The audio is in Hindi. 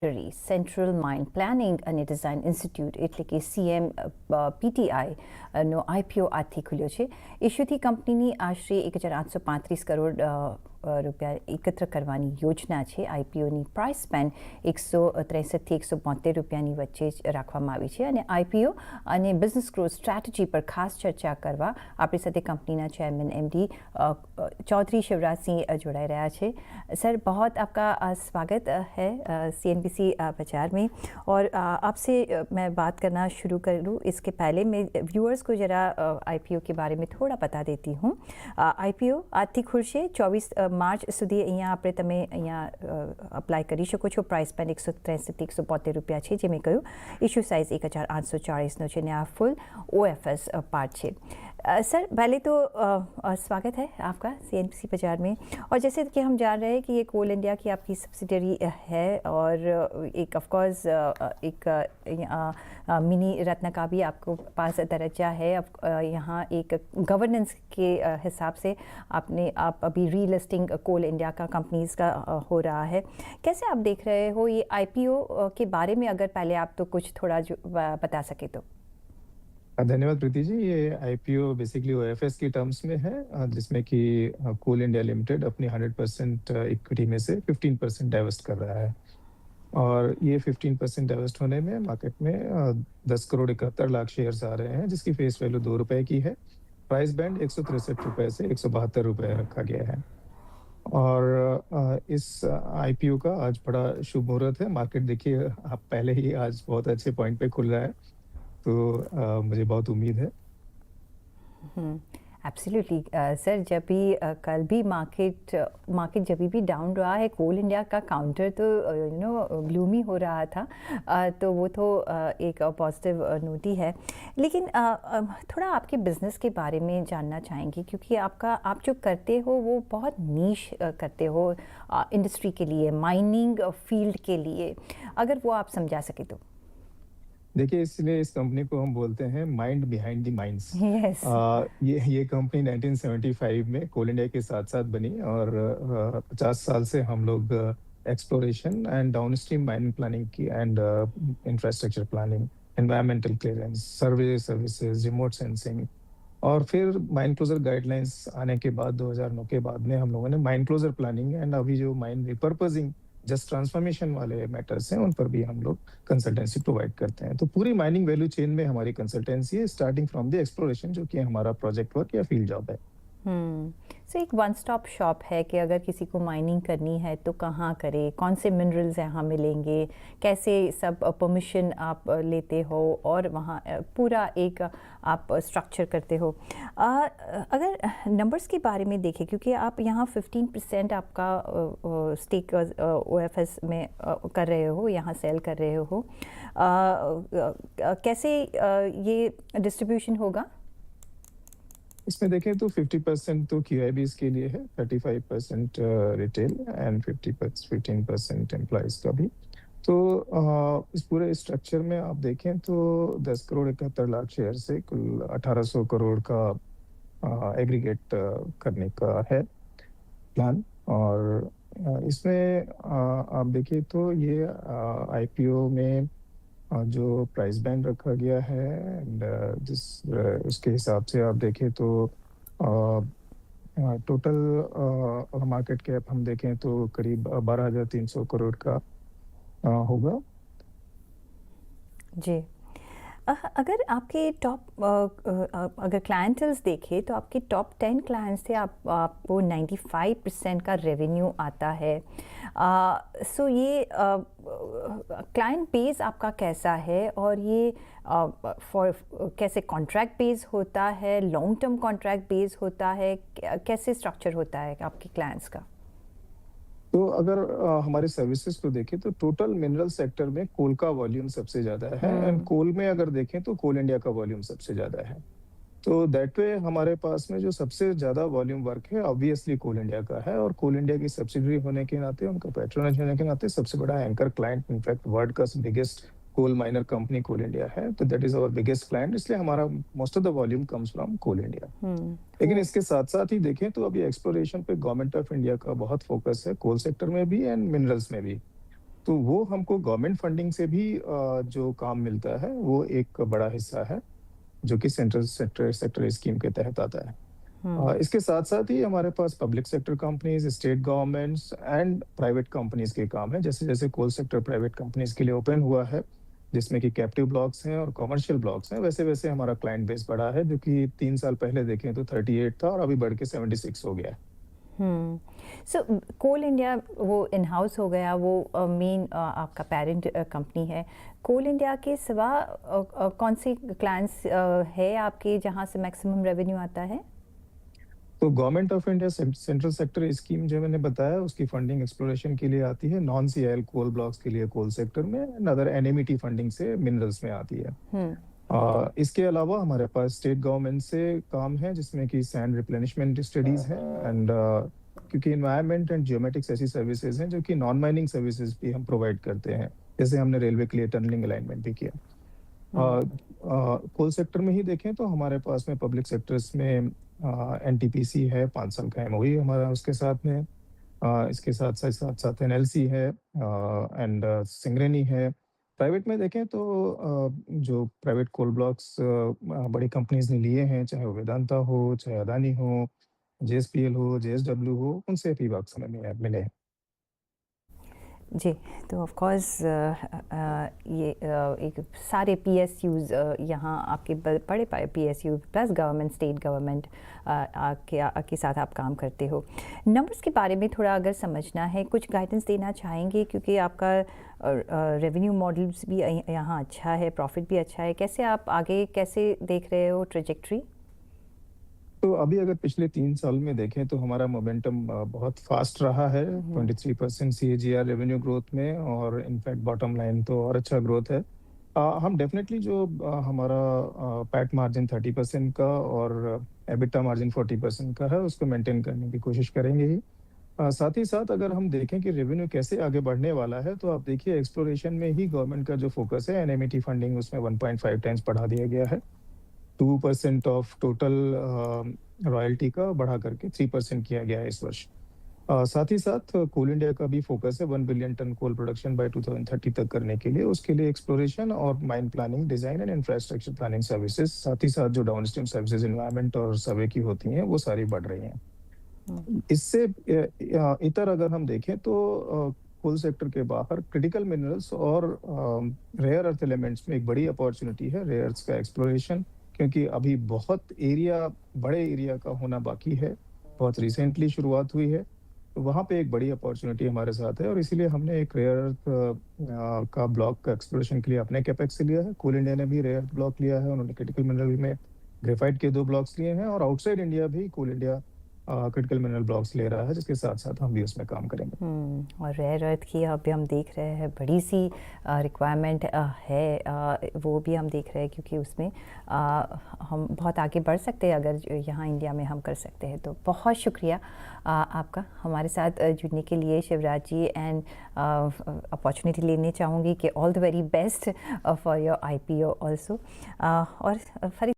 સેન્ટ્રલ માઇન પ્લાનિંગ અને ડિઝાઇન ઇન્સ્ટિટ્યૂટ એટલે કે CMPTIનો IPO આજથી ખુલ્યો છે. ઇશ્યુથી કંપનીની આશરે 1,835 કરોડ રૂપિયા એકત્ર કરવાની યોજના છે. IPOની પ્રાઇસ સ્પેન્ડ 163 થી 172 રૂપિયાની વચ્ચે જ રાખવામાં આવી છે અને IPO અને બિઝનેસ ગ્રોથ સ્ટ્રેટેજી પર ખાસ ચર્ચા કરવા આપણી સાથે કંપनीना चेयरमैन MD चौधरी शिवराज सिंह जोड़ाई रहा है. सर, बहुत आपका स्वागत है CNBC बाजार में. और आपसे मैं बात करना शुरू करूँ इसके पहले मैं व्यूअर्स को ज़रा IPO के बारे में थोड़ा बता देती हूँ. IPO આજથી ખુલશે 24 માર્ચ સુધી. અહીંયા આપણે તમે અહીંયા અપ્લાય કરી શકો છો. પ્રાઇસ પેન 163 થી 172 રૂપિયા છે, જે મેં કહ્યું. ઇશ્યુ સાઇઝ 1,840નો છે અને આ ફૂલ OFS પાર્ટ છે. सर, पहले तो स्वागत है आपका CNBC बाजार में. और जैसे कि हम जान रहे हैं कि ये कोल इंडिया की आपकी सब्सिडरी है और एक ऑफ कोर्स एक मिनी रत्न का भी आपको पास दर्जा है. यहाँ एक गवर्नेंस के हिसाब से आप अभी रीलिस्टिंग कोल इंडिया का कंपनीज़ का हो रहा है. कैसे आप देख रहे हो ये IPO के बारे में? अगर पहले आप तो कुछ थोड़ा जो बता सके तो. धन्यवाद प्रीति जी. ये IPO बेसिकली OFS की टर्म्स में है, जिसमें कि कोल इंडिया लिमिटेड अपनी 100% इक्विटी में से 15% डाइवेस्ट कर रहा है. और ये 15% डाइवेस्ट होने में मार्केट में 10 करोड़ 71 लाख शेयर्स आ रहे हैं, जिसकी फेस वैल्यू 2 रुपए की है. प्राइस बैंड 163 रुपए से 172 रुपए रखा गया है. और इस IPO का आज बड़ा शुभ मुहूर्त है. मार्केट देखिए, आप पहले ही आज बहुत अच्छे पॉइंट पे खुल रहा है, तो मुझे बहुत उम्मीद है. एब्सोल्युटली सर, जब भी कल भी मार्केट जब भी डाउन रहा है, कोल इंडिया का काउंटर तो ग्लूमी हो रहा था. तो वो तो एक पॉजिटिव नोट ही है. लेकिन थोड़ा आपके बिज़नेस के बारे में जानना चाहेंगे, क्योंकि आप जो करते हो वो बहुत नीश करते हो इंडस्ट्री के लिए, माइनिंग फील्ड के लिए. अगर वो आप समझा सके तो. देखिए, इसलिए इस कंपनी को हम बोलते हैं mind behind the minds. Yes. ये कंपनी 1975 में कोल इंडिया के साथ साथ बनी और 50 साल से हम लोग exploration and downstream mining planning की and infrastructure planning, environmental clearance, survey services, remote sensing. और फिर माइन क्लोजर गाइडलाइंस आने के बाद 2009 के बाद में हम लोगों ने माइन क्लोजर प्लानिंग एंड अभी जो माइन रिपर्पजिंग जस्ट ट्रांसफॉर्मेशन वाले मैटर्स हैं, उन पर भी हम लोग कंसल्टेंसी प्रोवाइड करते हैं. तो पूरी माइनिंग वैल्यू चेन में हमारी कंसल्टेंसी है, स्टार्टिंग फ्रॉम द एक्सप्लोरेशन, जो कि हमारा प्रोजेक्ट वर्क या फील्ड जॉब है. सो एक वन स्टॉप शॉप है कि अगर किसी को माइनिंग करनी है तो कहाँ करे, कौन से मिनरल्स यहाँ मिलेंगे, कैसे सब परमिशन आप लेते हो और वहाँ पूरा एक आप स्ट्रक्चर करते हो. अगर नंबर्स के बारे में देखें, क्योंकि आप यहाँ 15% आपका स्टेक OFS में कर रहे हो, यहाँ सेल कर रहे हो, कैसे ये डिस्ट्रीब्यूशन होगा? इसमें देखें तो 50% तो QIBs के लिए है, 35% रिटेल एंड 15% एम्प्लॉइज का भी. तो इस पूरे स्ट्रक्चर में आप देखें तो 10 करोड़ 71 लाख शेयर से कुल 1800 करोड़ का एग्रीगेट करने का है प्लान. और इसमें आप देखें तो ये IPO में जो प्राइस बैंड रखा गया है एंड उसके हिसाब से आप देखें तो टोटल मार्केट कैप हम देखें तो करीब 12,300 करोड़ का होगा. जी. अगर आपके टॉप अगर क्लाइंटल्स देखें तो आपके टॉप 10 क्लाइंट्स थे, आपको 95% का रेवेन्यू आता है. सो ये क्लाइंट बेस आपका कैसा है और ये कैसे कॉन्ट्रैक्ट बेस होता है, लॉन्ग टर्म कॉन्ट्रैक्ट बेस होता है, कैसे स्ट्रक्चर होता है आपके क्लाइंट्स का? तो अगर हमारे सर्विसेज को देखें तो टोटल मिनरल सेक्टर में कोल का वॉल्यूम सबसे ज्यादा है एंड कोल में अगर देखें तो कोल इंडिया का वॉल्यूम सबसे ज्यादा है. तो दैट वे हमारे पास में जो सबसे ज्यादा वॉल्यूम वर्क है ऑब्वियसली कोल इंडिया का है. और कोल इंडिया की सब्सिडरी होने के नाते, उनका पैट्रोनेज होने के नाते सबसे बड़ा एंकर क्लाइंट, इनफैक्ट वर्ल्ड का biggest coal miner company Coal India है. तो that is our biggest client, इसलिए हमारा most of the volume comes from Coal India. लेकिन इसके साथ साथ ही देखें तो अभी एक्सप्लोरेशन पे गवर्नमेंट ऑफ इंडिया का बहुत फोकस है, कोल सेक्टर में भी एंड मिनरल्स में भी. तो वो हमको गवर्नमेंट फंडिंग से भी जो काम मिलता है, वो एक बड़ा हिस्सा है, जो कि सेंट्रल सेक्टर स्कीम के तहत आता है। इसके साथ-साथ ही हमारे पास public sector companies, state governments and private companies के काम हैं। जैसे-जैसे कोल सेक्टर प्राइवेट कंपनीज़ के लिए ओपन हुआ है, जिसमें कि कैप्टिव ब्लॉक्स हैं और कमर्शियल ब्लॉक्स हैं, वैसे-वैसे हमारा क्लाइंट बेस बढ़ा है, जो कि 3 साल पहले देखें तो 38 था और अभी बढ़ के 76 हो गया है। सो कोल इंडिया वो इन हाउस हो गया, वो मेन आपका पेरेंट कंपनी है। कोल इंडिया के सिवा कौन से क्लाइंट्स है आपके जहाँ से मैक्सिमम रेवेन्यू आता है? तो government of India central sector scheme जो मैंने बताया, उसकी फंडिंग एक्सप्लोरेशन के लिए आती है, नॉन सीआईएल कोल ब्लॉक्स के लिए कोल सेक्टर में, एंड अदर एनएमईटी फंडिंग से मिनरल्स में आती है। हम्म इसके अलावा हमारे पास स्टेट गवर्नमेंट से काम है, जिसमें कि सैंड रिप्लेनिशमेंट स्टडीज हैं, एंड क्योंककि एनवायरनमेंट एंड जियोमेटिक्स ऐसी सर्विसेज हैं जो कि नॉन माइनिंग सर्विसेज भी हम प्रोवाइड करते हैं, जैसे हमने रेलवे के लिए टनलिंग अलाइनमेंट भी किया। हम्म कोल सेक्टर में ही देखें तो हमारे पास में पब्लिक सेक्टर्स में एनटीपीसी है, 5 साल का एमओयू हमारा उसके साथ में। इसके साथ-साथ एनएलसी है, एंड सिंगरेनी है। प्राइवेट में देखें तो जो प्राइवेट कोल ब्लॉक्स बड़ी कंपनीज़ ने लिए हैं, चाहे वो वेदांता हो, चाहे अदानी हो, जेएसपीएल हो, जेएसडब्ल्यू हो, उनसे भी वर्क समय में मिले हैं। जी, तो ऑफ कोर्स ये एक सारे पीएसयूज़ यहाँ आपके बड़े PSU plus government, state government के साथ आप काम करते हो। नंबर्स के बारे में थोड़ा अगर समझना है, कुछ गाइडेंस देना चाहेंगे, क्योंकि आपका रेवेन्यू मॉडल्स भी यहाँ अच्छा है, प्रॉफिट भी अच्छा है। कैसे आप आगे कैसे देख रहे हो ट्रेजेक्ट्री? तो अभी अगर पिछले 3 साल में देखें तो हमारा मोमेंटम बहुत फ़ास्ट रहा है, 23% सीएजीआर रेवेन्यू ग्रोथ में, और इनफैक्ट बॉटम लाइन तो और अच्छा ग्रोथ है। हम डेफ़िनेटली जो हमारा पैट मार्जिन 30% का और एबिटा मार्जिन 40% का है, उसको मेंटेन करने की कोशिश करेंगे ही। साथ ही साथ अगर हम देखें कि रेवेन्यू कैसे आगे बढ़ने वाला है, तो आप देखिए एक्सप्लोरेशन में ही गवर्नमेंट का जो फ़ोकस है, एनएमईटी फंडिंग उसमें 1.5 टाइम्स बढ़ा दिया गया है। 2% ऑफ टोटल रॉयल्टी का बढ़ा करके 3% किया गया है इस वर्ष। साथ ही साथ कोल इंडिया का भी फोकस है 1 billion ton coal production by 2030 तक करने के लिए। उसके लिए एक्सप्लोरेशन और mine planning, design and infrastructure planning services, साथ ही साथ जो डाउनस्ट्रीम सर्विसेज एनवायरनमेंट और सर्वे की होती हैं, वो सारी बढ़ रही हैं। इससे इतर अगर हम देखें तो कोल सेक्टर के बाहर क्रिटिकल मिनरल्स और रेयर अर्थ एलिमेंट्स में एक बड़ी अपॉर्चुनिटी है, रेयर अर्थ्स का एक्सप्लोरेशन, क्योंकि अभी बहुत एरिया, बड़े एरिया का होना बाकी है, बहुत रिसेंटली शुरुआत हुई है। तो वहाँ पे एक बड़ी अपॉर्चुनिटी हमारे साथ है, और इसीलिए हमने एक रेयर अर्थ का ब्लॉक का एक्सप्लोरेशन के लिए अपने कैपेक्स से लिया है। कोल इंडिया ने भी रेयर अर्थ ब्लॉक लिया है, उन्होंने क्रिटिकल मिनरल में ग्रेफाइट के 2 ब्लॉक्स लिए हैं, और आउटसाइड इंडिया भी कोल इंडिया क्रिटिकल मिनरल ब्लॉक्स ले रहा है, जिसके साथ-साथ हम भी उसमें काम करेंगे। और रेयर अर्थ की अभी हम देख रहे हैं बड़ी सी रिक्वायरमेंट है, वो भी हम देख रहे हैं, क्योंकि उसमें हम बहुत आगे बढ़ सकते हैं अगर यहाँ इंडिया में हम कर सकते हैं। तो बहुत शुक्रिया आपका हमारे साथ जुड़ने के लिए शिवराज जी, एंड अपॉर्चुनिटी लेने चाहूँगी कि all the very best for your IPO also. और फरीद